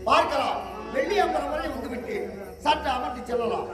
பார்க்கலாம். வெள்ளி அம்பலம் வரை வந்துவிட்டு சற்று அமர்த்தி செல்லலாம்.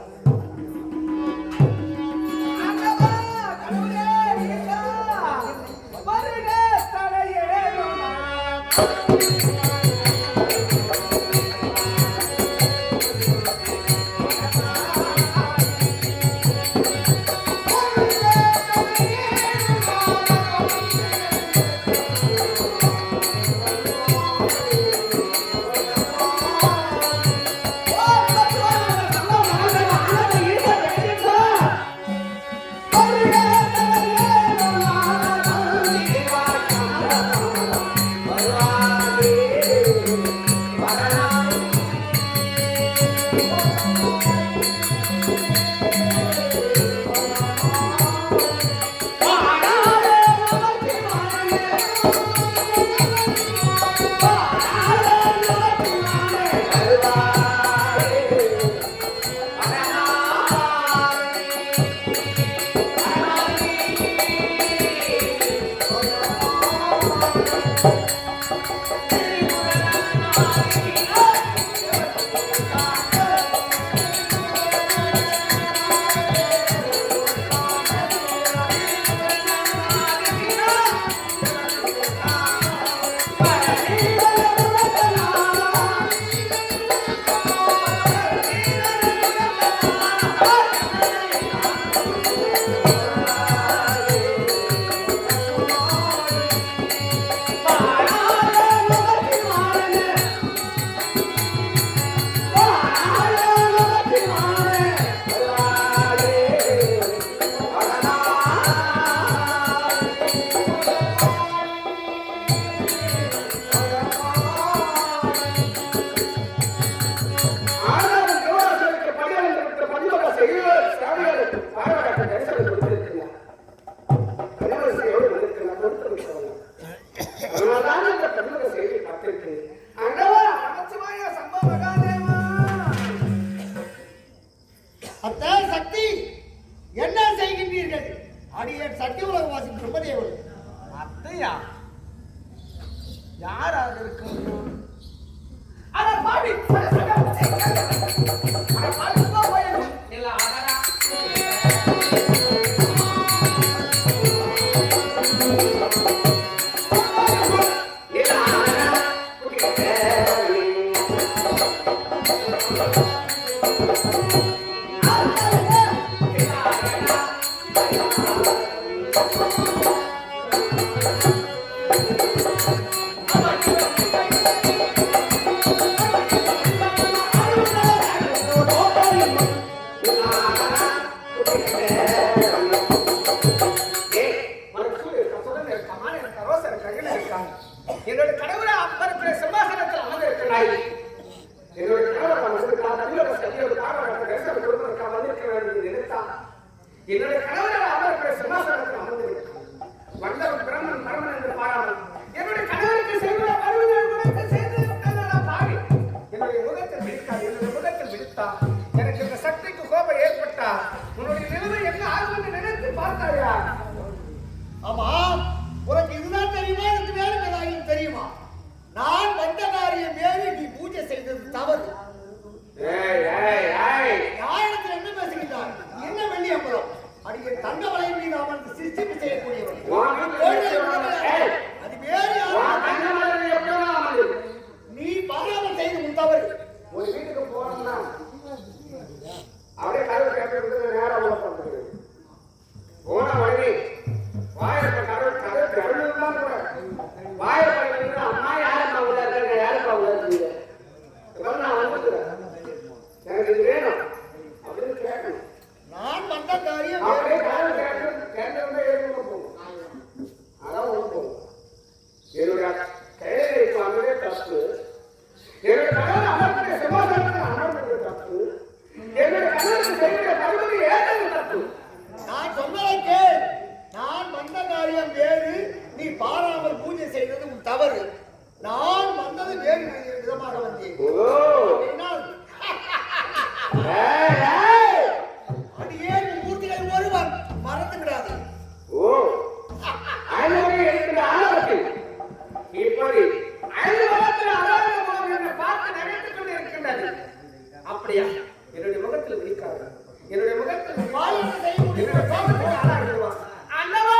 சக்தி என்ன செய்கின்றீர்கள்? அடியேன் சக்தி உலகவாசி பிரம்மதேவன். அத்தையா யாராக இருக்க முடியும்? என்னோட கடவுளை அமர்க்கிற சிம்மாசனத்தில் அமர்ந்திருக்கிறாய். என்னோட கணவர் என்னோட கணவரை அமர்க்கிற சிம்மாசனத்தில் அமர்ந்திருக்கிறார். வந்தவன் பிரம்மன் பரமன் என்று பாராமல் என்னுடைய கணவருக்கு செய்வதை வருவதற்கு செய்து பாவி என்னுடைய முகத்தில் விடுத்தார். என்னுடைய முகத்தில் விடுத்தார். எனக்கு இந்த சக்திக்கு கோபம் ஏற்பட்டா உன்னுடைய நிலைமை என்ன ஆகும் என்று நினைத்து பார்த்தாயா? ஆமா, உனக்கு இதுதான் தெரியுமா? எனக்கு வேறு ஏதாவது தெரியுமா? நான் வந்த காரியம் வேறு, நீ பூஜை செய்தது தவறு. யாரிடத்தில் என்ன பேசுகிறார்? என்ன வெள்ளி அம்பலம்? அடிக்க தங்க வளையம் மீது அமர்ந்து சிருஷ்டிப்பு செய்யக்கூடியவர். அது வேறு தவறு. நான் வந்தது வேறு விதமாக வந்தேன். அடியே மூர்த்திகள் ஒருவன் மறந்து விடாது. இப்படி பார்த்து நகைத்துக் கொண்டு இருக்கின்றது. அப்படியா? என்னுடைய முகத்தில் விழிக்காது. என்னுடைய முகத்தில் வாயிலை செய்ய முடியும். ஆளாகிடுவான். அண்ணவா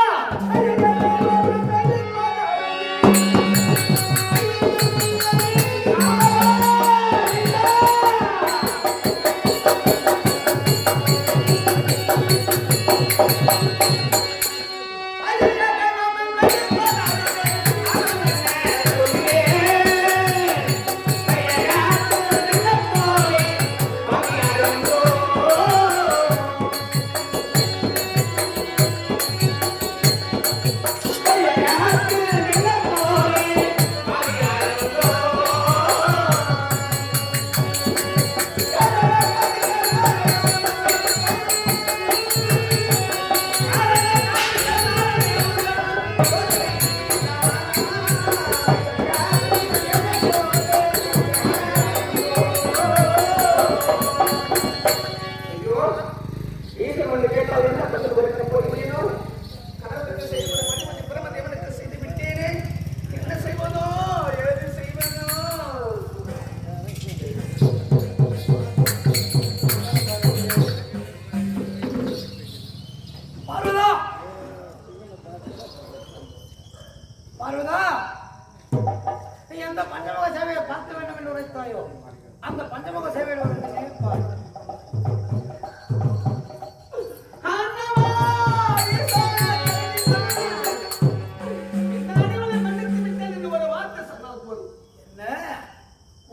அந்த பஞ்சமுக சேவையில் ஒரு நினைப்பார்.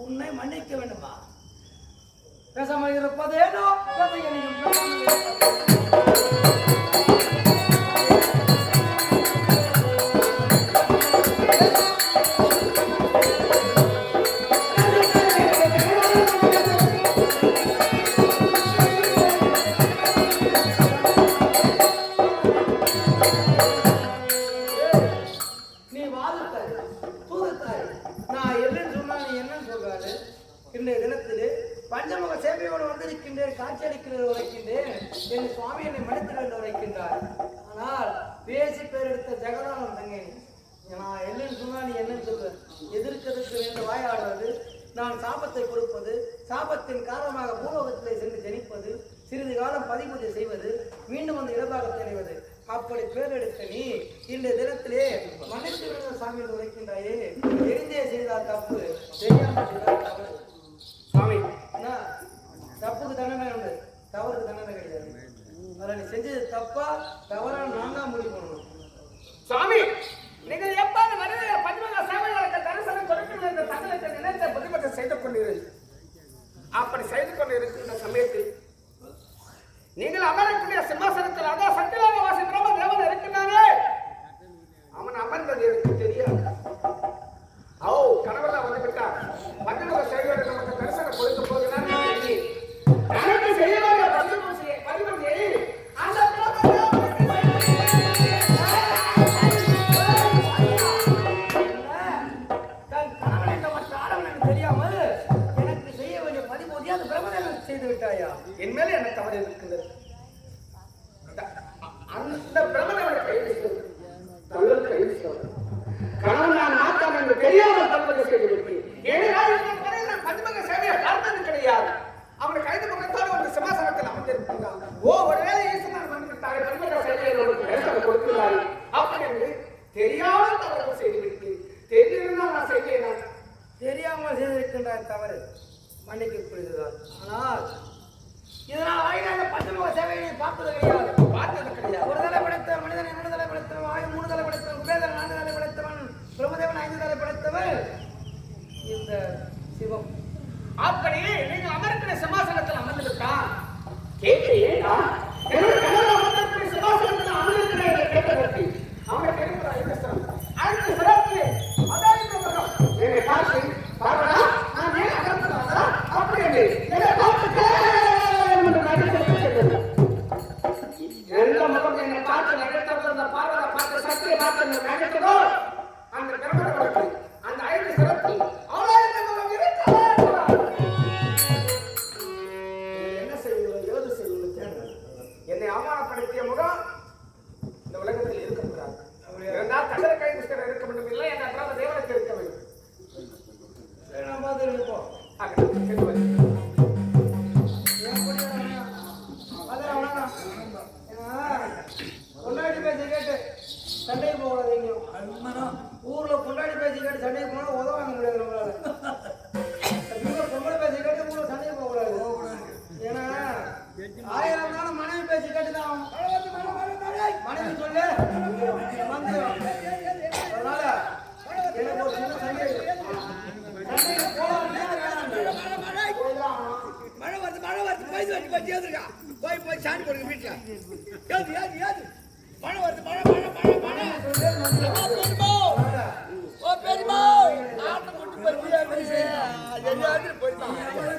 உன்னை மன்னிக்க வேண்டுமா? பேசாமல் இருப்பதேனோ இன்றைய தினத்திலே பஞ்சமுக சேவையோடு வந்திருக்கின்றேன், காட்சியளிக்கிறது உரைக்கின்றேன். என் சுவாமி என்னை மன்னித்து என்று உரைக்கின்றார். ஆனால் பேசி பேரெடுத்த ஜெகதானம் தங்கை நான் என்னன்னு சொன்னா நீ என்னன்னு சொல்ற? எதிர்க்கிறதுக்கு என்று வாயாடுவது, நான் சாபத்தை கொடுப்பது, சாபத்தின் காரணமாக பூலோகத்திலே சென்று ஜனிப்பது, சிறிது காலம் பதிபூஜை செய்வது, மீண்டும் அந்த இடபாகத்தை அடைவது, அப்படி பேரெடுத்த நீ இன்றைய தினத்திலே மன்னித்து விடுகிற சாமி என்று உரைக்கின்றாயே. தெரிந்தே செய்தால் தப்பு, தெரியாமல் செய்தால் தவறு. சுவாமி, தப்புக்கு தண்டனை உண்டு, தவறுக்கு தண்டனை கிடையாது. நீ செஞ்சது தப்பா தவறா நான் தான் முடிவு பண்ணணும். சுவாமி, நீங்கள் எப்பாவது வருகிற பஞ்சமக சேவைகளுக்கு தரிசனம் கொடுக்கின்ற இந்த தகவலை நினைத்த புதுமத்தை செய்து கொண்டிருக்கிறீர்கள். அப்படி செய்து கொண்டிருக்கின்ற சமயத்தில் நீங்கள் அமரக்கூடிய சிம்மாசனத்தில் அதான் சத்தியலோக வாசி பிரம்ம தேவன் இருக்கின்றானே, அவன் அமர்ந்தது எனக்கு தெரியாது. கணவன் வந்து விட்டார். பஞ்சமுக சேவைகளுக்கு நமக்கு தரிசனம் கொடுக்க போகிறார். எனக்கு செய்யவாங்க பரிமதியை அந்த செய்து விட்டாயா? என் மேல என்ன தவறு இருக்கிறது? அந்த பிரம்மனை கைது கணவன் நான் மாற்றான் என்று தெரியாமல் தவறு செய்து விட்டேன். ஏனென்றால் நான் பஞ்சமக சேவையை பார்த்தது கிடையாது. அவனை கைது பக்கத்தோடு ஒரு சிம்மாசனத்தில் அமர்ந்திருக்கிறான். ஒருவேளை ஈசனார் வந்துவிட்டார், பஞ்சமக சேவையை நமக்கு கொடுக்கிறார் அப்படி என்று தெரியாமல் தவறு செய்து விட்டேன். தெரிந்திருந்தால் நான் செய்தேன். தெரியாமல் செய்திருக்கின்ற தவறு மன்னிக்க புரியுதுதான். ஆனால் இதனால் வாயிலாக பஞ்சமுக சேவையை பார்த்தது கிடையாது. ஒரு தலை படைத்த மனிதன் 2 தலை படைத்தவன், வாயு 3 தலை படைத்தவன், குபேரன் 4 தலை படைத்தவன், பிரம்மதேவன் 5 தலை படைத்தவன் இந்த சிவம். அப்படி நீங்கள் அமர்க்கிற சிம்மாசனத்தில் அமர்ந்திருக்கான் கேட்கிறேன். அமர்ந்திருக்கிற சிம்மாசனத்தில் அமர்ந்திருக்கிறேன் கேட்பதற்கு அவனை கேட்கிறார். அடுத்த சிறப்பு அதான் என்னை பார்த்து பார்வடா நான் ஏன் அமர்ந்ததா அப்படி என்று என்னை பார்த்து எந்த முகம் என்னை பார்த்து நகைத்தவர் பார்வடா பார்த்து சத்திய பார்த்து நகைத்ததோ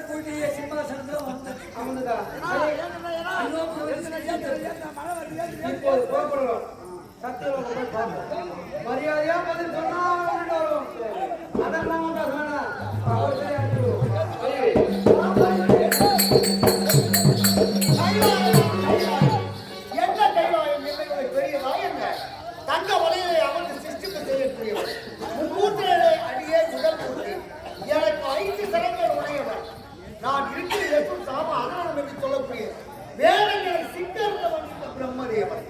கூட்டிய சிம்மாசனத்துல அமர்ந்துடா. இப்போது புறப்படுவோம். சத்தியம் போய் பார்ப்போம். மரியாதையா பதில் சொன்னா வரும். அதெல்லாம் சொன்னா என்ன கைவாயம் என்னுடைய பெரியதா என்ன தங்க வலையை அமர்ந்து சிருஷ்டிப்பு செய்யக்கூடியவர் முக்கூற்றலை அடியே முதல் கூட்டி எனக்கு 5 சிறங்கள் உடையவர் நான் இருக்கிற எதுவும் சாம அகரணம் என்று சொல்லக்கூடிய வேதங்களை சித்தர்ந்தவன் இந்த பிரம்மதேவன்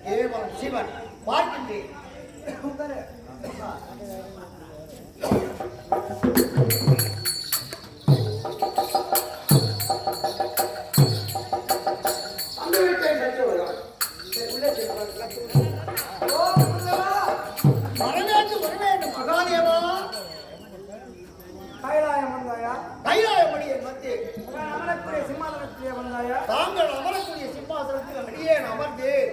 தேவன் சிவன் பார்க்கின்றேன். தாங்கள் அமரக்கூடிய சிம்மாசனத்தில் அடியேன் அமர்ந்தேன்.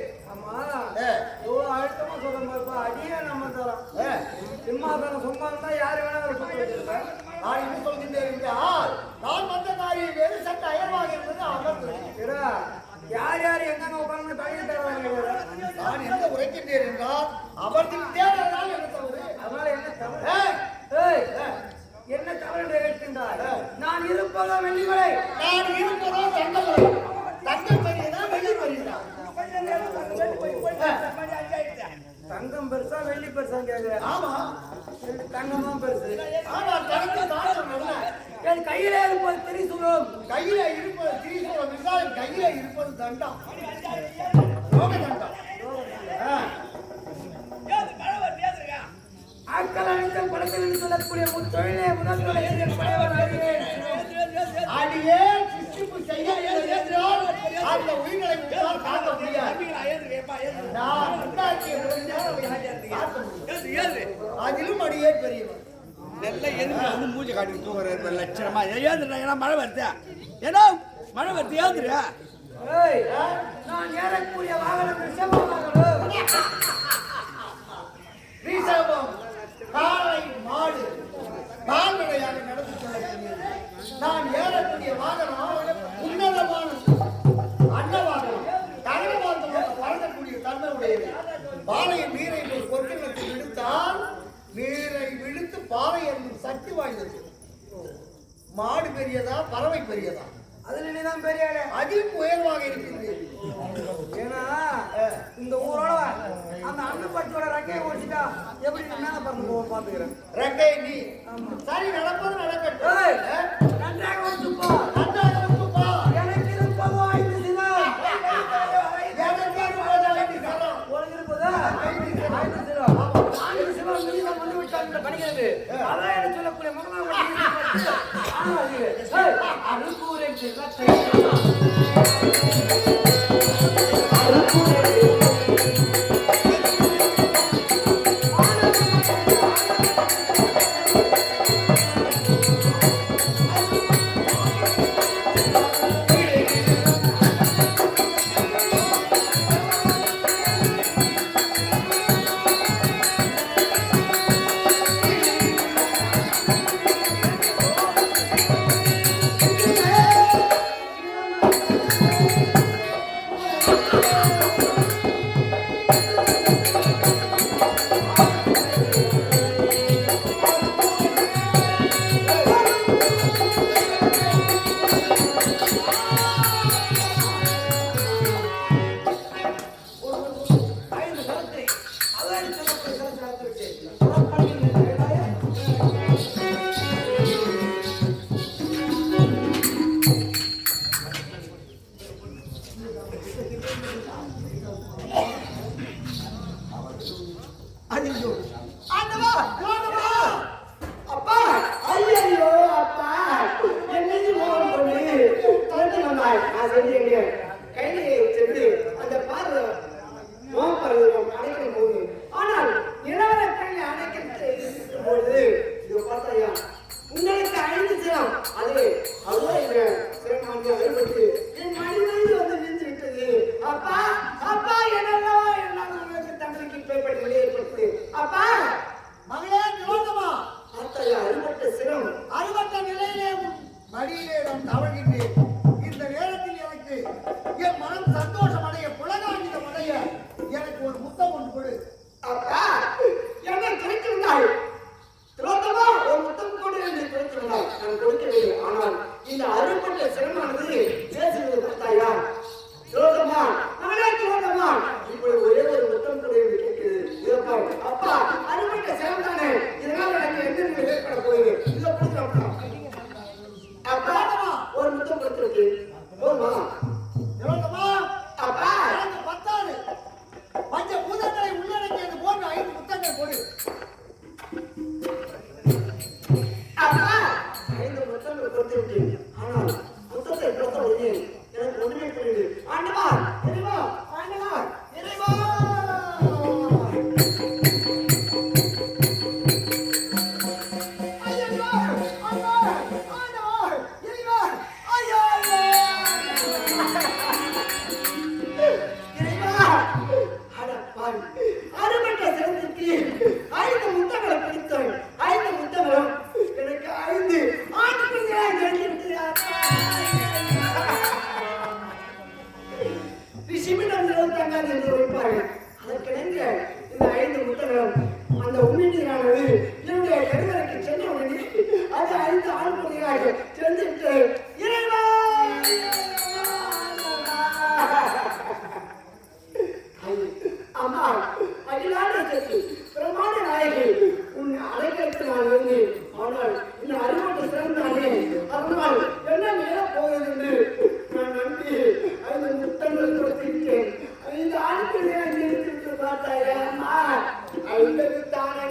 அழுத்தமா சொல்ல அடியேன் அமர்ந்தாராம். சிம்மாசனம் சும்மா இருந்தா யாரு வேணாலும் நான் என்ன சொல்கின்றேன் என்றால் நான் வந்த காரியம் வேறு சட்ட அயர்வாக இருந்தது அமர்ந்தேன். யார் யார் எங்க உட்கார்ந்து பழகி தருவாங்க. நான் என்ன உரைக்கின்றேன் என்றால் அமர்ந்திருந்தேன் என்ன தவறு அதனால என்ன தவறு என்ன தவறு என்று கேட்கின்றார். நான் இருப்பதோ வெள்ளிமலை நான் இருப்பதோ தங்கமலை தங்கம் பெரியதா வெள்ளி பெரியதா தங்கம் பெருசா வெள்ளி பெருசா கேட்கிற. ஆமா தங்கமும் பெருசு. ஆனா தனக்கு தாக்கம் அல்ல. என் கையில இருப்பது திரிசூலம். கையில இருப்பது திரிசூலம் என்றால் கையில இருப்பது தண்டம் யோக தண்டம். ஆட்கள் அனைத்தும் படத்தில் சொல்லக்கூடிய தொழிலே முதல் அடியே சிஷ்டிப்பு செய்ய என்றால் அந்த உயிர்களை விட்டால் காக்க முடியாது. நான் உண்டாக்கிய அதிலும் அடியே பெரியவன் மூஞ்சி காட்டி தூங்குற லட்சணமா ஏன் மழை வருது ஏன்னா மழை வருது ஏந்துரு. நான் ஏறக்கூடிய வாகனம் ரிஷபம் ரிஷபம் காளை மாடு கால்நடையாக நடந்து செல்லக்கூடியது. நான் ஏறக்கூடிய வாகனம் உன்னதமான அன்னவாகனம் தகவல் பறக்கக்கூடிய தன்மை உடையது. பாலையின் நீரை பொற்கிணத்தில் விடுத்தால் நீரை விழுத்து பாலை என்னும் சக்தி வாய்ந்தது. மாடு பெரியதா பறவை பெரியதா? அதுல நீதான் பெரிய அதில் உயர்வாக இருக்கிறது. ஏன்னா இந்த ஊரோட அந்த அன்னப்பட்டியோட ரெக்கையை ஓடிச்சுட்டா எப்படி மேல பறந்து போவோம் பாத்துக்கிறேன். ரெக்கை நீ சரி நடப்பது நடக்கட்டும். நன்றாக ஓடிச்சுப்பா. நன்றாக ஓடிச்சுப்பா. எனக்கு இருப்பதோ 5 சிலம். எனக்கு இருப்பது 5 சிலம். உனக்கு இருப்பதா 5 சிலம். 5 சிலம் நீதான் வந்து விட்டாங்க படிக்கிறது. அதான் எனக்கு சொல்லக்கூடிய மகனாக அருக்கூரை சிலத்தை மகளே ஆனது என்னுடைய கருவறைக்கு சென்ற உடனே அது 5 ஆண் குழந்தைகளாக சென்றுவிட்டு இறைவா அம்மா அகிலாண்ட சக்தி பிரமாண நாயகி உன்னை அழைக்கிறது நான் இருந்தேன். ஆனால் இந்த அறிவோட்டு சிறந்தானே அதனால் என்ன மேல போகிறது என்று நான் நம்பி 5 முத்தங்கள் கொடுத்திருக்கேன். 5 ஆண்களை நிறுத்தி பார்த்தாயா அம்மா 5 தானே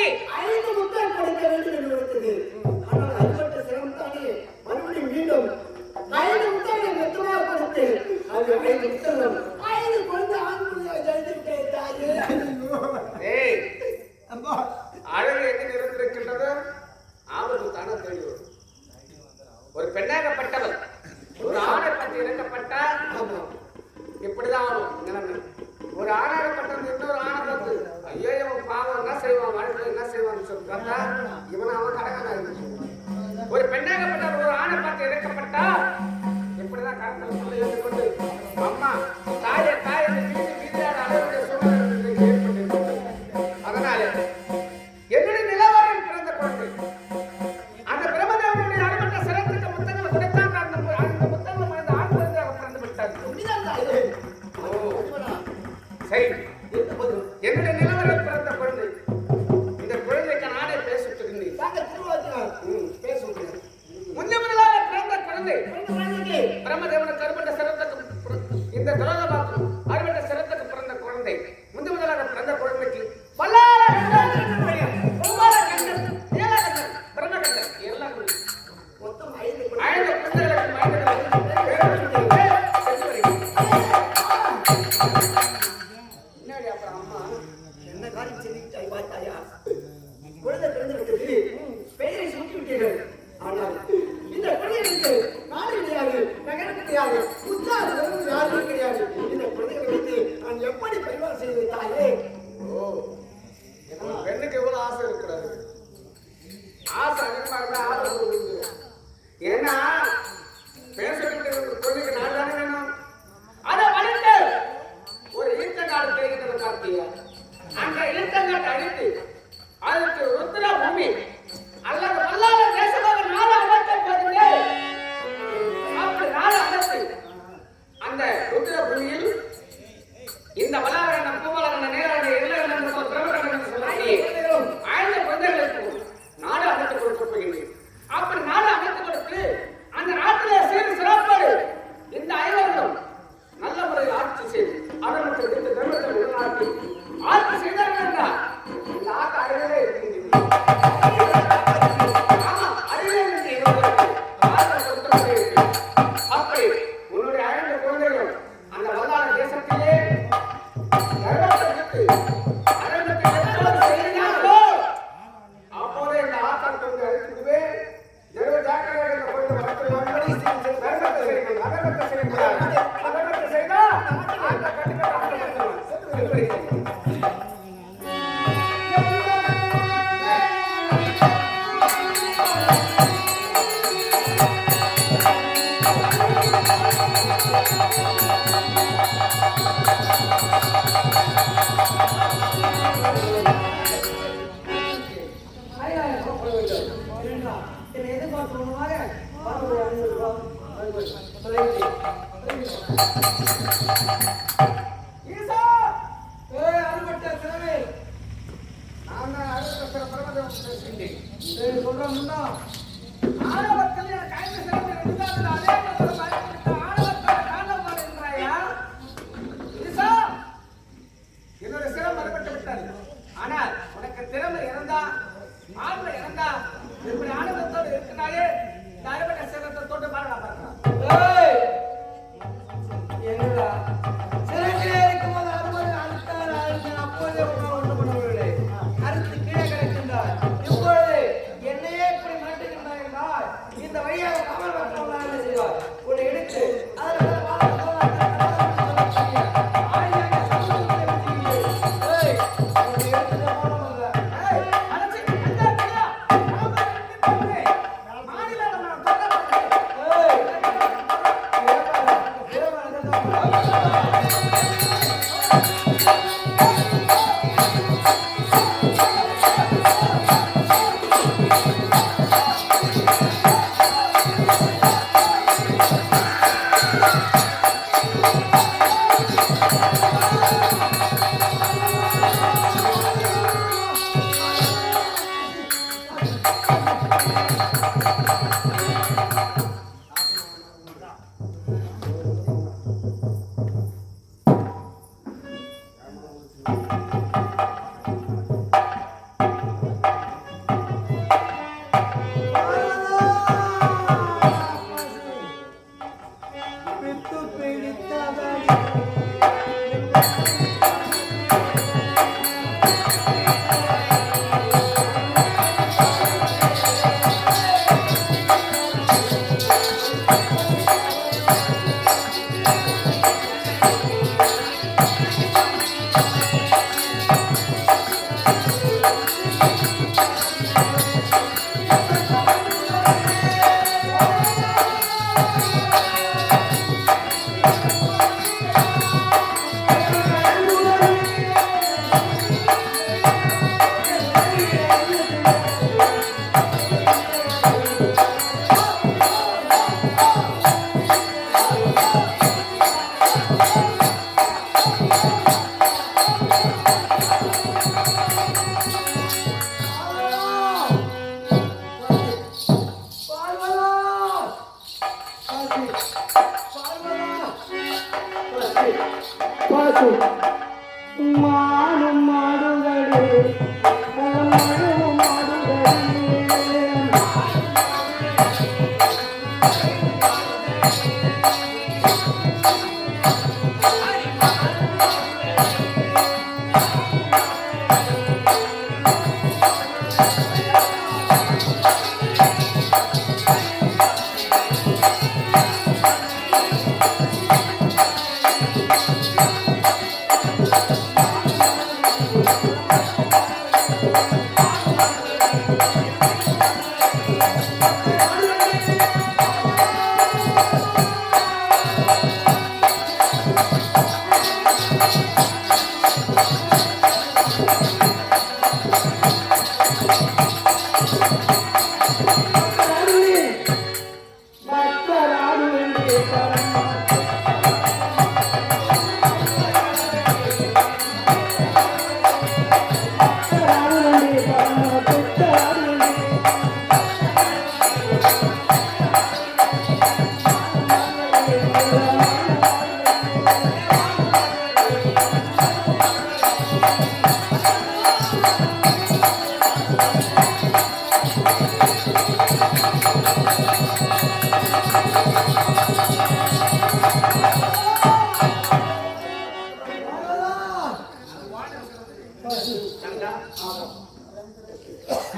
வாங்கி 5 முத்தம் கொடுக்க வேண்டும் என்று இருக்கிறது. ஆனால் அறுபட்ட சிரமம் தானே மறுபடியும் மீண்டும் 5 முத்தங்களை மொத்தமாக கொடுத்து அது 5 முத்தங்கள் 5 கொண்டு ஆண்குடியை ஜெயித்து தாயே. ஏய் அம்மா அழகு எங்கு நிறைந்திருக்கின்றது ஆபத்து தானே தேடி வரும். ஒரு பெண்ணாகப்பட்டவள் ஒரு ஆணை பற்றி இறக்கப்பட்டால் இப்படிதான் ஆகும் நிலைமை. ஒரு ஆணாகப்பட்டவன் இன்னொரு ஆணை பார்த்து ஐயோ இவன் பாவம் என்ன செய்வான் வாழ்க்கையில் என்ன செய்வான்னு சொல்லி பார்த்தா இவன் அவன் கடகனா இருக்கு. ஒரு பெண்ணாகப்பட்டவள் ஒரு ஆணை பார்த்து இறக்கப்பட்டா இப்படிதான் கருத்தில் சொல்ல ஏற்றுக்கொண்டு அம்மா தாயை தாயை வீதியான அளவுடைய சூழ்நிலை ஏற்பட்டு அதனால என்னுடைய நிலவரம் பிறந்த குழந்தை அந்த பிரம்மதேவனுடைய அடிமட்ட சிறந்த முத்தங்களை கொடுத்தாங்க. அந்த முத்தங்கள் அந்த ஆண் குழந்தையாக பிறந்து விட்டாங்க. சரி, என்னுடைய நிலவரம் பிறந்த குழந்தை இந்த குழந்தைக்கு நானே பேசிட்டு இருந்தேன். பேசுகிறேன். முன்னதாக பிறந்த குழந்தை பிரம்மதேவனுக்கு அடிமட்ட சிறந்தக்கு இந்த துரோகமாக்கும் அடிமட்ட சிறந்தக்கு பிறந்த குழந்தை முதலாக பிறந்த குழந்தைக்கு எப்படி பரிவாரம் செய்வது தாயே? பெண்ணுக்கு எவ்வளவு ஆசை இருக்கக்கூடாது. ஆசை அதிகமா இருந்தா ஆசை விழுந்துடும். ஏன்னா பேசிக்கிட்டு பொண்ணுக்கு நான் தானே வேணும். அதை வளர்த்து ஒரு ஈர்த்தங்காடு தேய்கிறது பார்த்தியா? அந்த ஈர்த்தங்காட்டை அழித்து அதற்கு ருத்ர பூமி அல்லது வல்லாத தேசமாக நாடு அமைக்க போகிறது. அப்படி நாடு அமைத்து அந்த ருத்ர பூமியில் இந்த வல்லாரகண்ட பூவலகண்ட நேரகண்ட எல்லகண்ட பிரபகண்ட சொல்லி 5 குழந்தைகளுக்கு நாடு அமைத்துக் கொடுக்கப் போகிறேன். அப்படி நாடு அமைத்துக் கொடுத்து அந்த நாட்டிலே சீர் சிறப்போடு இந்த 5 நல்ல முறையில் ஆட்சி செய்து அதற்கு இந்த தர்மத்தை உருவாக்கி ஆட்சி செய்தார்கள் என்றால் இந்த ஆட்சி அருகிலே இருக்கின்றது. ஆமா, அருகிலே அப்படி உன்னுடைய 5 குழந்தைகளும் அந்த வல்லார தேசத்திலே அப்போதே இந்த ஆட்டம் கொண்டு அழித்துவே செய்தா என்னோட சிரம் மறுபட்டு விட்டது. ஆனால் உனக்கு திறமை இறந்தா ஆண்மை இறந்தா இப்படி ஆணவத்தோடு இருக்கிறாயே இந்த அறுபட்ட சிரத்தை தொட்டு பாருடா பார்க்கலாம். என்னடா சிறப்பிலே இருக்கும்போது அறுபது அழுத்தார் அப்போதே ஒன்று பண்ணவில்லை. அறுத்து கீழே கிடக்கின்றார். இப்பொழுது என்னையே இப்படி மாட்டுகின்றார் என்றால் இந்த வழியாக கமல் மற்றவர்கள் என்ன செய்வார்? உன்னை எடுத்து அதில்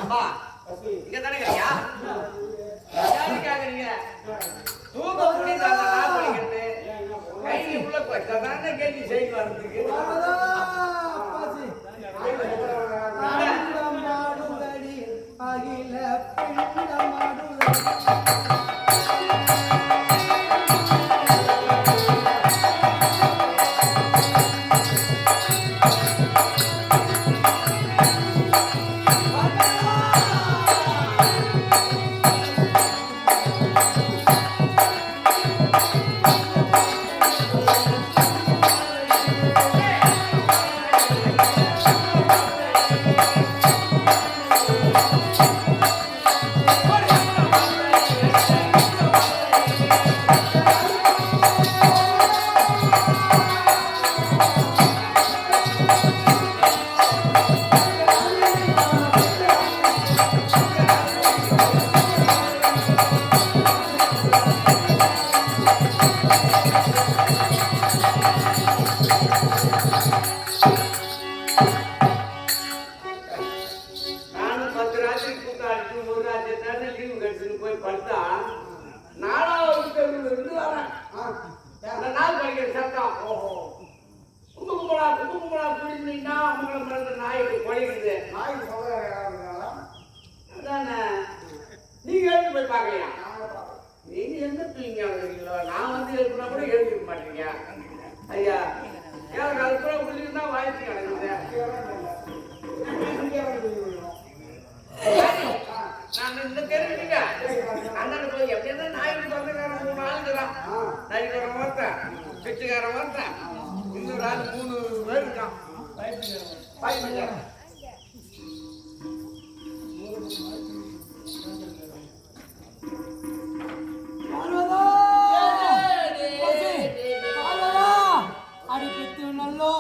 அப்பா இங்க தானே இருக்கியா? நீங்க தூக்க முடியாது நான் படிக்கிறது கையில உள்ள தானே கேள்வி செய்து வர்றதுக்கு அகில பிண்டமாடுதடி நீங்க எழுதி போய் பாக்கலையா? நீங்க எந்த பிள்ளைங்க நான் வந்து எழுதுனா கூட எழுதி மாட்டீங்க ஐயா. எனக்கு அது கூட உங்களுக்கு தான் வாய்ப்பு கிடைக்குது. நான் இந்த கேள்விங்க அண்ணன் போய் எப்படின்னா நாய்க்கு சொந்தக்காரன் 3 ஆளுக்குதான். நரிக்காரன் ஒருத்தன், பிச்சுக்காரன் ஒருத்தன், இன்னொரு ஆள் 3 பேர் இருக்கான். வாய்ப்புக்காரன் அடிப்பித்து நல்லோ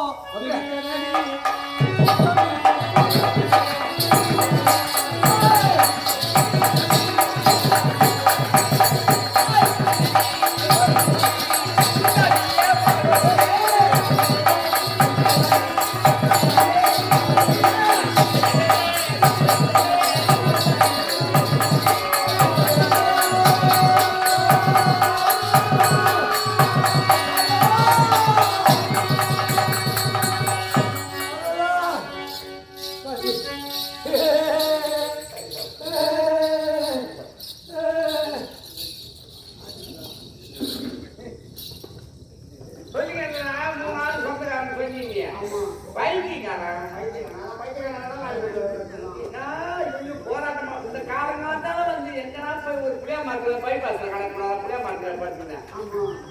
போராட்டமா இந்த காலங்காத்தால வந்து எங்கன்னா போய் ஒரு புளியா மரத்துல பைபாஸ்ல கடக்கூடாது, புளியா மரத்துல படுத்துனேன்.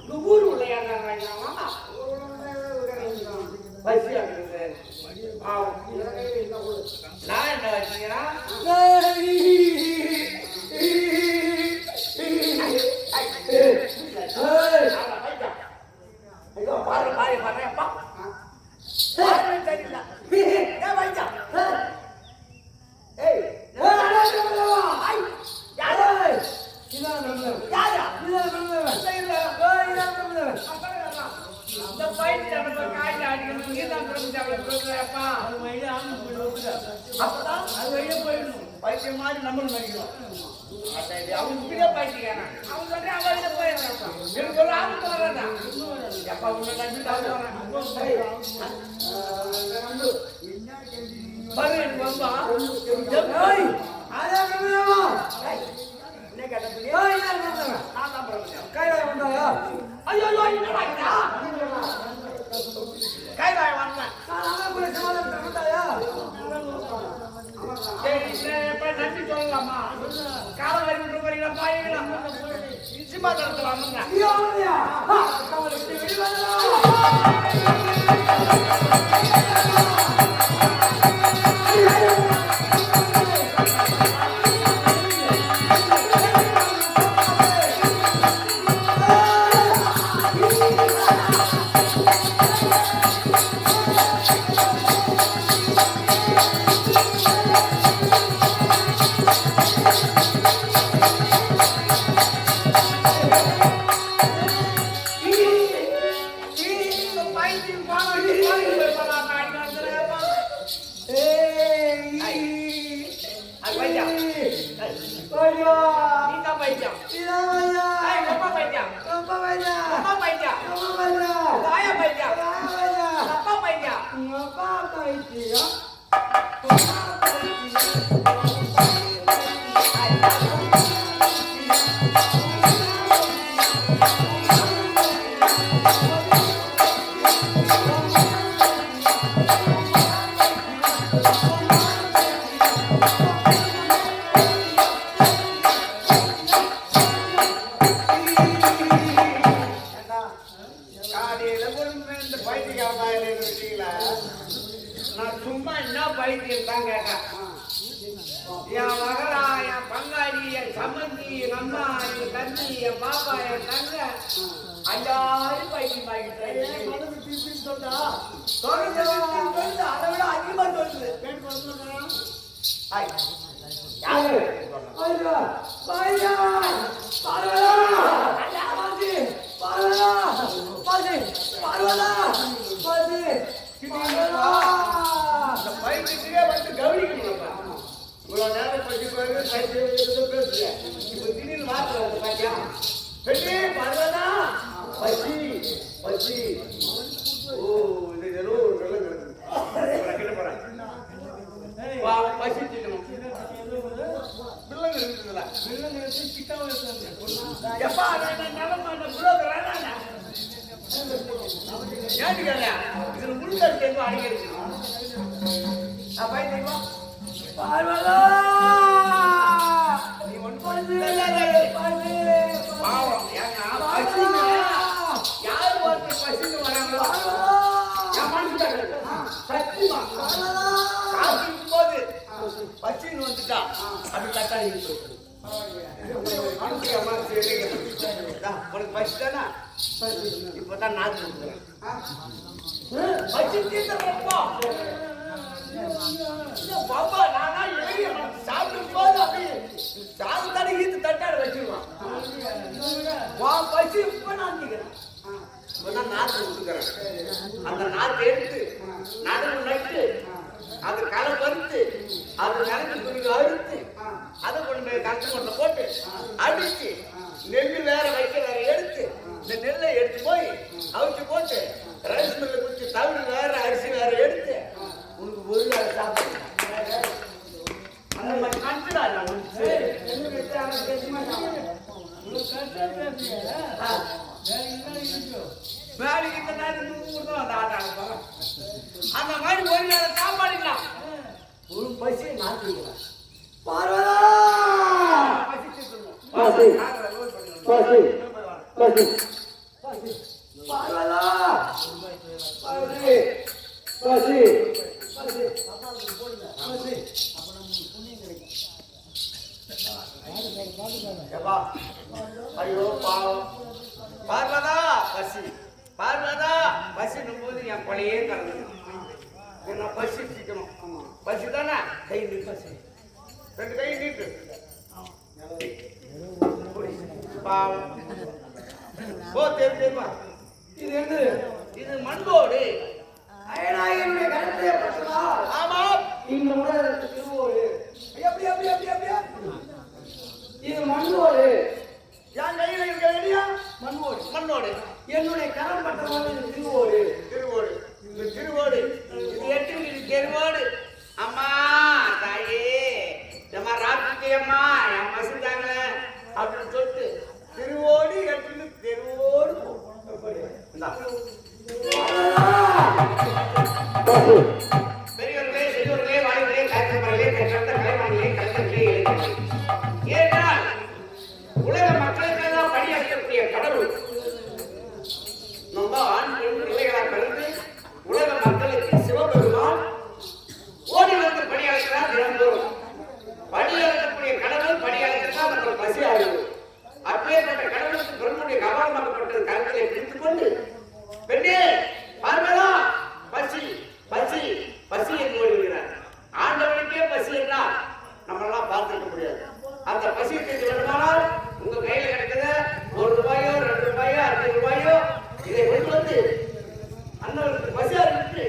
இந்த ஊர் உள்ள பசியா இருக்குது. நான் என்ன வச்சுக்கிறேன் ஐயோ பாரு பாரு பாரு அப்பா தெரியல ஏன் வைச்சா ஏய் இந்த பைட் நம்ம காய்ல அடிக்கணும் நீ தான் பிரச்சனைப்பா அது வழியா ஆமா போயிடுது அப்பதான் அது வழியா போயிடும் பைத்தியம் மாதிரி நம்மளும் மறிக்கிறோம் அவங்க இப்படியே பைத்தியானா அவங்க சொல்றேன் அவன் போயிடுறாப்பா எனக்கு ஒரு ஆபத்து வராதா எப்பா உன்னை நம்பிட்டு அவங்க பாரு எனக்கு வந்தா என்ன கேட்டா நான் தான் பிரச்சனை கைவாய் வந்தாயா ஐயோ என்னடா கைவாய் வந்தேன் நன்றி சொல்லலாமா காலம் வரைக்கும் வரீங்களா பாயங்களா சிம்மாசனத்தில் வந்தேன் நான் சும்மா என்ன பைத்தியம் தான் கேட்டேன் என் மகளா என் பங்காளி என் சம்மந்தி என் அம்மா என் தம்பி என் பாப்பா என் தங்க அஞ்சாயிரம் பைத்தியம் பாக்கிட்டேன் சொல்றா அதை விட அதிகமா சொல்லுது பைத்தியத்திலே வந்து கவனிக்கணும் இவ்வளவு நேரம் பற்றி பேசுறேன் இப்ப திடீர்னு மாத்திரம் பாத்தியா பெண்ணே பரவாயில்ல பசி பசி ஓ இது ஏதோ ஒரு வெள்ள கிட்ட போறேன் பசி தீக்கணும் பிள்ளைங்க இருக்குதுல்ல பிள்ளைங்க கிட்ட எப்பா நிலமா புரோக்கர் ஏன்னு இதுல முழுக்க சேர்ந்து அடிக்கிறது தெரியுமா பார்வலா நீ ஒன்று பாவம் ஏன்னா பசின்னு யாரு ஒருத்தர் பசின்னு வராங்களோ என் மனசுல சத்தியமா காப்பிக்கும் போது பசின்னு வந்துட்டா அது கட்டாயம் இருக்கு உனக்கு பசி தானா இப்பதான் நான் கொடுக்குறேன் பசி தீர்த்தப்பா பாப்பா நானா எழுதி சாப்பிடும் போது அப்படி சாப்பிட்டாலே ஈத்து தட்டாடு வச்சிருவான் பசி இப்ப நான் நிக்கிறேன் இப்பதான் நாற்று கொடுக்குறேன் அந்த நாற்று எடுத்து நடுவு நட்டு அது களை பறித்து அது நிலத்து துணி அறுத்து அதை கொண்டு போய் கஷ்டப்பட்ட போட்டு அடிச்சு நெல் வேற வைக்க வேற எடுத்து இந்த நெல்லை எடுத்து போய் அவிச்சு போட்டு ரைஸ் மில்ல குடிச்சு தவிடு வேற அரிசி வேற எடுத்து உனக்கு ஒரு வேலை சாப்பிடு அந்த மாதிரி கண்டுடா வேலைக்கு இந்த நேரம் அந்த மாதிரி ஒரு வேலை சாப்பாடுக்கலாம் ஒரு பசியை நாட்டுக்கலாம் பார்வதா பசி பசி பசி பார்வதா பசி பசி ஏப்பா, ஐயோ பாவம். பார்வதா பசி, பார்வதா பசினும் போது என் கொலையே கலந்து என்ன பசி சிக்கணும். பசி தானே கை நீ பசி, ரெண்டு கை நீட்டு. பாவம் போ, தெரியுமா? இது என்ன? இது மண்போடு. அயனாயினுடைய கருத்தை பற்றினால் ஆமா, இந்த முறை திருவோடு. அப்படி அப்படி அப்படி அப்படியா? இது மண்ணோடு. என் கையில இருக்க ரெடியா? மண்ணோடு. மண்ணோடு. என்னுடைய கரம் பட்டமான இது திருவோடு. திருவோடு. இது திருவோடு. இது எட்டு இது தெருவோடு. அம்மா தாயே, அம்மா ராத்திரி அம்மா என் மசுதாங்க அப்படின்னு சொல்லிட்டு திருவோடு எட்டு தெருவோடு போ. இந்தா. பெரியவர்களே, சிறியவர்களே, வாலிபர்களே, கலைஞர்களே, கற்றந்த கலைவாணிகளே, கலைஞர்களே, இளைஞர்களே. ஏனென்றால் உலக மக்களுக்கெல்லாம் பணியாற்றக்கூடிய கடவுள் நம்ம ஆண் பெண் பிள்ளைகளாக பிறந்து உலக மக்களுக்கு சிவபெருமான் ஓடி வந்து பணியாற்றுகிறார். தினந்தோறும் பணியாற்றக்கூடிய கடவுள் பணியாற்றுகிறார். நம்ம பசி ஆகுது. அப்பேற்பட்ட கடவுளுக்கு பெருமுடைய கபாலமாக்கப்பட்டது கருங்களை பிடித்துக் கொண்டு பெண்ணே பார்வதா பசி பசி பசி என்று ஓடி வருகிறார். ஆண்டவனுக்கே பசி என்றால் நம்மளாம் பார்த்துக்க முடியாது. அந்த பசி தெரிந்து வேண்டுமானால் உங்க கையில கிடைக்கிற ₹1, ₹2, ₹5 இதை கொண்டு வந்து அண்ணனுக்கு பசியா இருக்கு.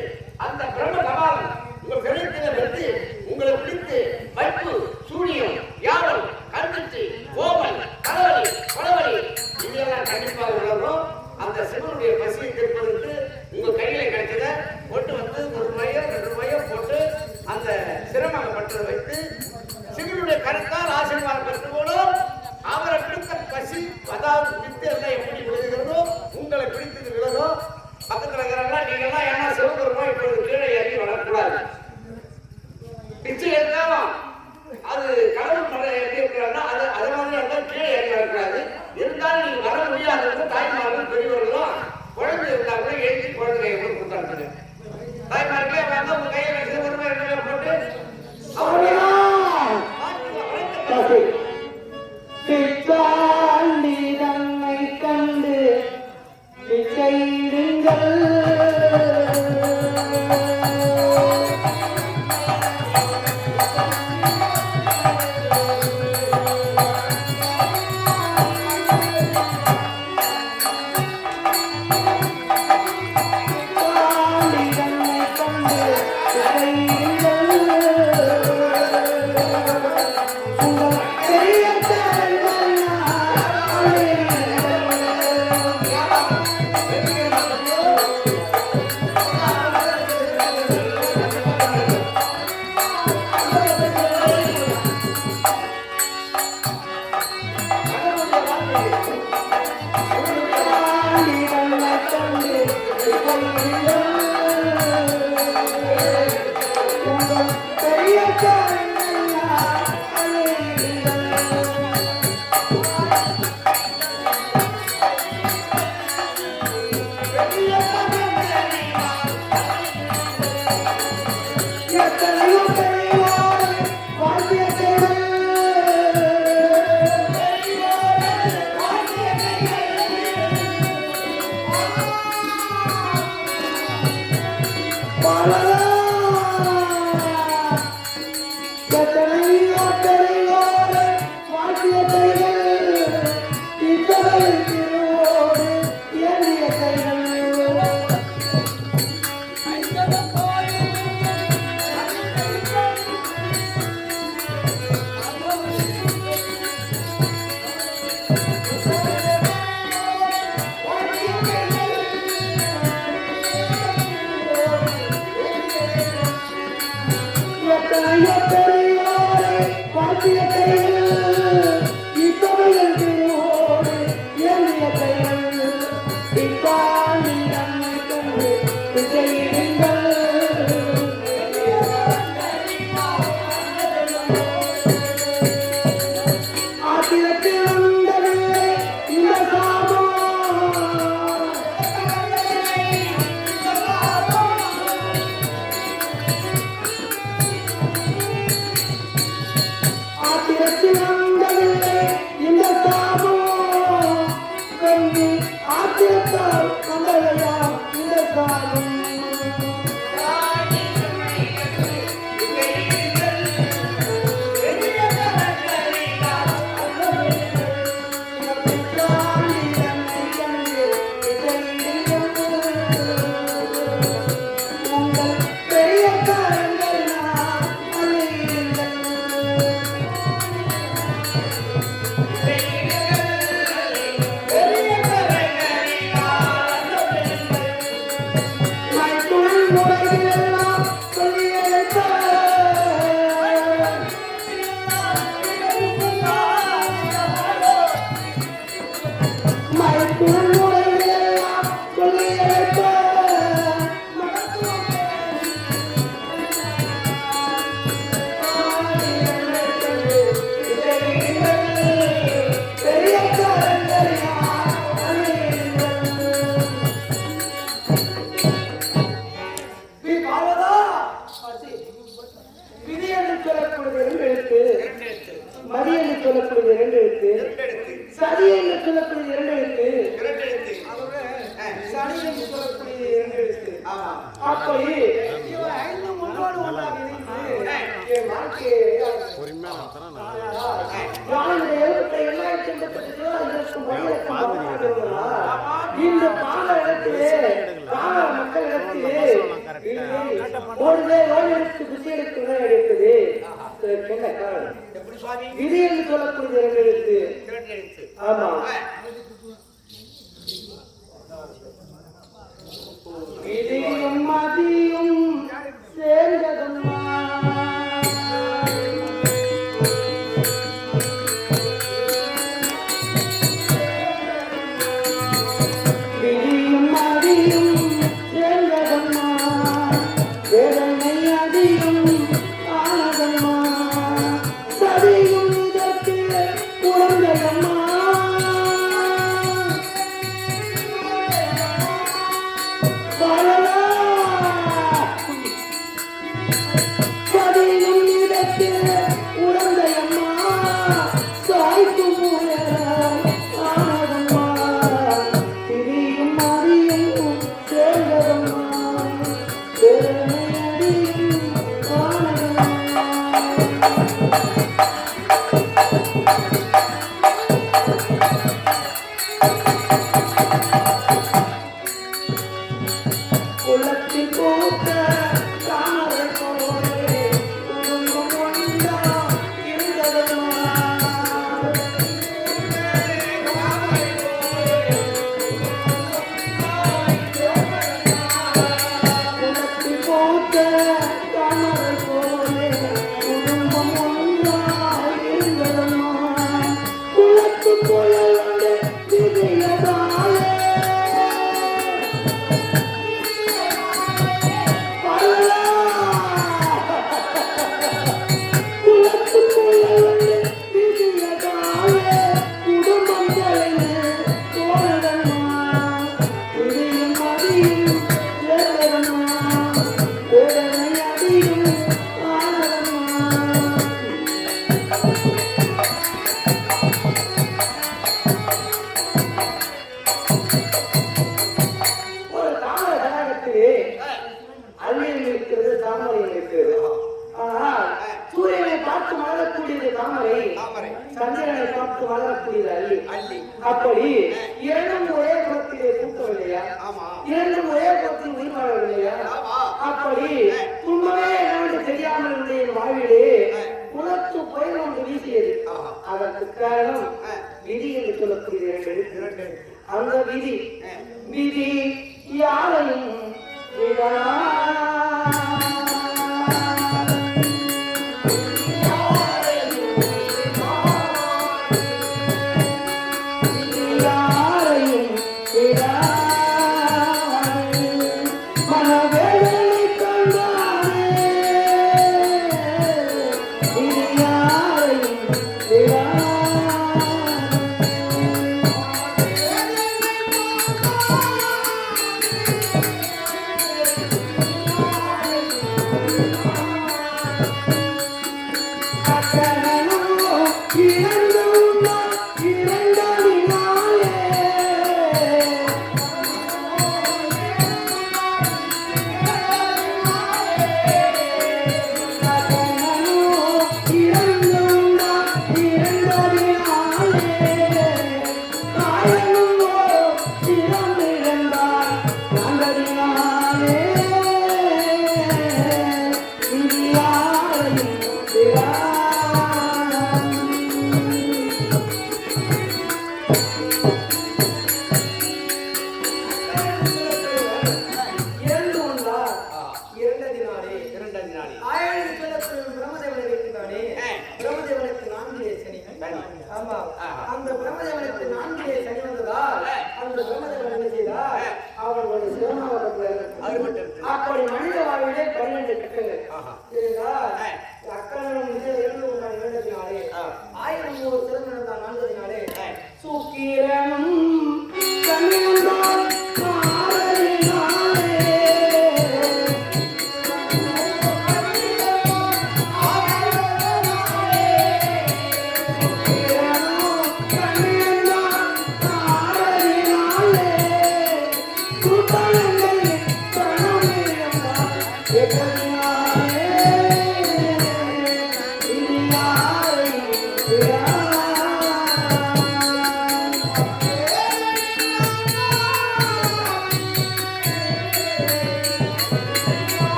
அந்த பிரம்ம கபாலம் உங்க பெருத்தில வந்து உங்களை பிடித்து வைப்பு சூனியம் யாவல் கருத்துச்சு கோமல் தலைவலி கொலவலி இதெல்லாம் கண்டிப்பாக விளங்கும். அந்த சிவனுடைய பசியை திருப்பதற்கு உங்க கையில கிடைச்சத கொண்டு வந்து ₹1, ₹2 போட்டு அந்த சிரமப்பட்டு வைத்து சிவனுடைய கருத்தால் ஆசீர்வாதம் பெற்றுக்கொள்ளும். அவரை பிடித்த பசி அதாவது பிடித்து எல்லாம் எப்படி விழுகிறதோ உங்களை பிடித்தது விழுதோ. பக்கத்தில் இருக்கிறாங்களா நீங்க எல்லாம் ஏன்னா சிவபெருமா இப்பொழுது கீழே இறங்கி வரக்கூடாது. பிச்சை இருந்தாலும் அது கடவுள் முறை எப்படி இருக்கிறாங்கன்னா அது அதே மாதிரி இருந்தால் கீழே இறங்கி வரக்கூடாது. இருந்தாலும் நீங்க வர முடியாதவங்க தாய்மார்கள் பெரியவர்களும் குழந்தை இருந்தா கூட எழுதி குழந்தைய கூட கொடுத்தாங்க. தாய்மார்களே வந்து உங்க கையில் சிவபெருமா போட்டு அவர்களா பிச்சாண்டி நம்மை கண்டு பிச்சையிடுங்கள். வாழ்க்கையை யாருடைய எழுத்தை எல்லாரும் இந்த பால இடத்திலே பால மக்களிடத்திலே ஓடுதே ஓடிக்கு புத்தி எடுத்து எடுத்தது விதி என்று சொல்லக்கூடிய இரண்டு எழுத்து. ஆமா, விதியும் மதியும் சேர்ந்ததம்மா. விதியும் மதியும் சேர்ந்ததம்மா, வேதனை அதியும் ஆனதம்மா, சதியும் இதற்கு உறந்ததம்மா. அப்படி இரண்டும் ஒரே குலத்திலே பூக்கவில்லையா? இரண்டும் ஒரே குலத்தில் உயிர் வாழவில்லையா? அப்படி துன்பமே என்னவென்று தெரியாமல் இருந்த என் வாழ்விலே குலத்து புயல் ஒன்று வீசியது. அதற்கு காரணம் விதி என்று சொல்லக்கூடிய இரண்டு. அந்த விதி விதி யாரையும்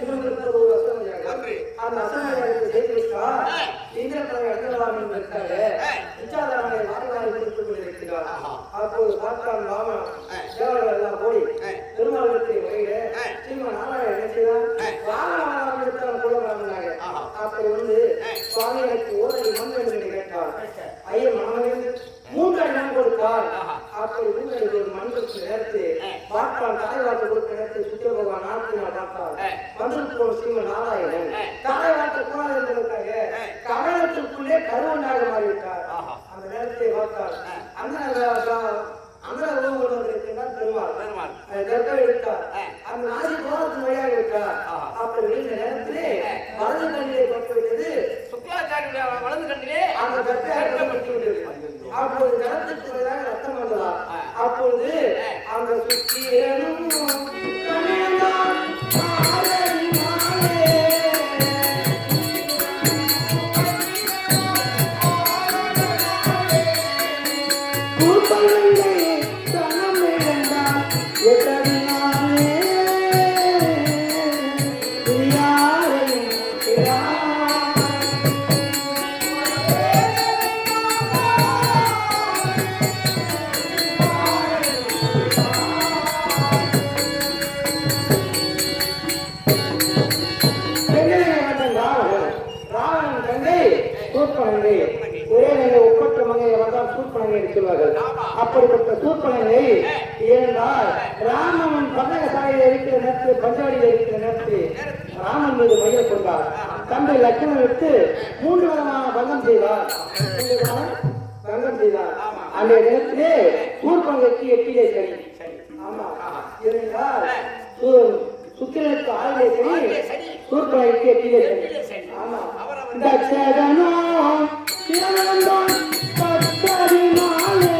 இன்னும் இருப்பது ஒரு அசமதியாக. அந்த அசமதியாக செய்து வைத்தால் இந்திரப்பதவி அந்தரவாமியும் இருக்காரு. இச்சாதாரங்களை வாரி வாரி கொடுத்துக் கொண்டிருக்கிறார். அப்போது பார்த்தான் ராமன் தேவர்கள் எல்லாம் போய் திருமாவளத்தை வகையில ஸ்ரீமன் நாராயணன் என்ன செய்தார்? வாகனம் எடுத்தாலும் கொள்ள வராங்க. அப்படி வந்து சுவாமி எனக்கு ஓரடி மண் வேண்டும் என்று கேட்டார். ஐயன் மனதில் 3 அடி மண் கொடுத்தார். அப்படி 3 அடி ஒரு மண் கொடுத்து நேரத்து பார்த்தான். தாய்வார்த்தை கொடுத்த நேரத்தில் சுத்திர பகவான் நாட்டினால் பார்த்தார். வந்து போன ஸ்ரீமன் நாராயணன் தாய்வார்த்தை கூடாது என்பதற்காக கவனத்திற்குள்ளே கருவனாக மாறிவிட்டார். அந்த நேரத்தை பார்த்தார். அந்த உணவு வந்திருக்கிறார் பெருமாள். கர்ப்பம் எடுத்தார். அந்த நாசி கோலத்தின் வழியாக விட்டார். அப்படி விழுந்த நேரத்திலே வலது கண்ணிலே பட்டு விட்டது. சுக்லாச்சாரிய வலது கண்ணிலே அந்த கர்ப்பம் பட்டு விட்டது. அப்போது ஜலத்திற்கு பதிலாக ரத்தம் வந்ததா. அப்பொழுது அந்த சுத்தியனும் அப்படிப்பட்ட சூப்பனை ஏனென்றால் ராமன் பந்தக சாலையில் இருக்கிற நேரத்தில் பஞ்சாடியில் இருக்கிற நேரத்தில் ராமன் மீது மையம் கொண்டார். தந்தை லட்சணம் விட்டு 3 விதமான பங்கம் செய்தார். அந்த நேரத்திலே சூர்பங்கைக்கு 8 சரி. ஆமா, ஏனென்றால் சுக்கிரனுக்கு 6 சரி, சூர்பங்கைக்கு 8 சரி. ஆமா, தட்சகனோ சிவனந்தான் பத்தரினாலே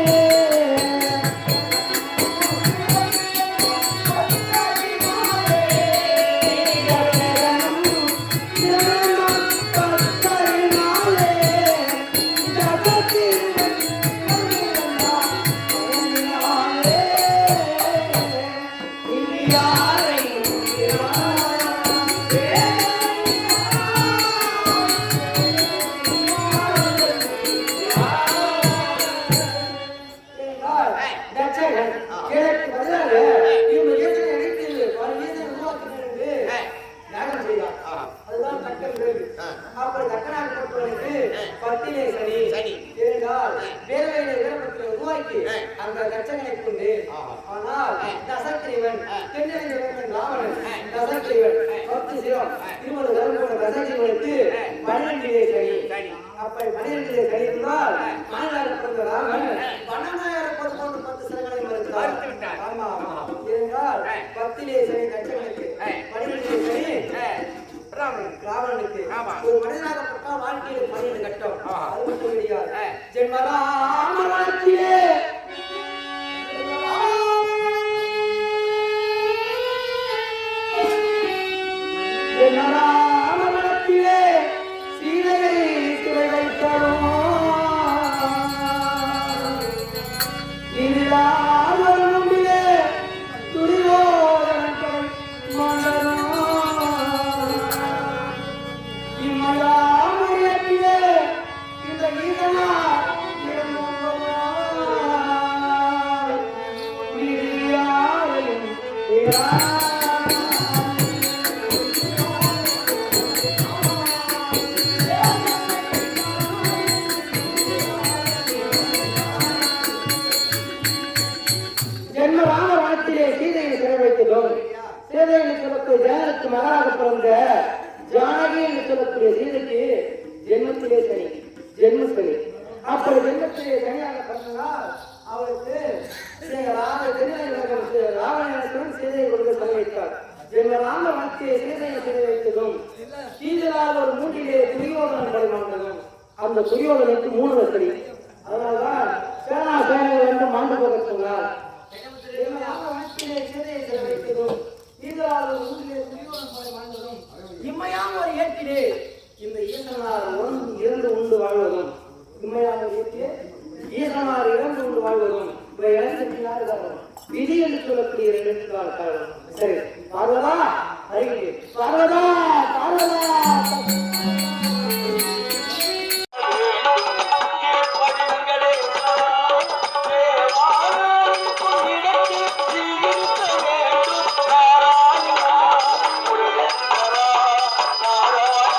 அந்த லட்சங்களை கொண்டு ஆனால் தசக்கிரீவன் ராவணன் தசக்கிரீவன் 10 சிவம் 20 தரம் தசக்கிரீவனுக்கு 12 சரி. அப்படி 12 சரி இருந்தால் மாநில பிறந்த ராமன் 12,000 போன்று 10 சிறங்களை மறுத்தார். ஆமா, இருந்தால் 10 சரி லட்சங்களுக்கு 12 சரி ராவணனுக்கு. ஒரு மனிதனாகப்பட்ட வாழ்க்கையில் 12 கட்டம். அது மட்டும் கிடையாது. ஜென்மராம வாழ்க்கையிலே ராமனத்திலே சீதையை சிறை வைத்தோம். ராமனிலே துரியோதனன் மன்னனும் இம்மராமனிலே இந்த ஈரனா ஜனனுக்கு மகனாக பிறந்த ஜானகி என்று சொல்லக்கூடிய சீதைக்கு ஜென்மத்திலே சனி, ஜென்மசனி. அப்படி ஜென்மத்திலே சனியாக பிறந்ததால் அவருக்கு ராவணன் சீதையை கொடுக்க சொல்லி வைத்தார். ஜென்மராம வாழ்க்கையை சீதையை சிறை வைத்ததும் சீதையால் ஒரு மூன்றிலே துரியோதனன் பரிமாற்றதும் அந்த துரியோதனுக்கு 3 வசதி. அதனால்தான் சேனா சேனைகள் என்று மாண்டு போக சொன்னார். சீதையை சிறை வைத்ததும் இம்மையான ஒரு ஏற்றிலே இந்த ஈசனார் இறந்து உண்டு வாழ்வதும் இம்மையான ஒரு ஏற்றிலே ஈசனார் இறந்து உண்டு வாழ்வதும் இவை இறந்திருக்கிறார் விதி என்று சொல்லக்கூடிய 2 காரணம். சரி, பார்வதா அருகிலே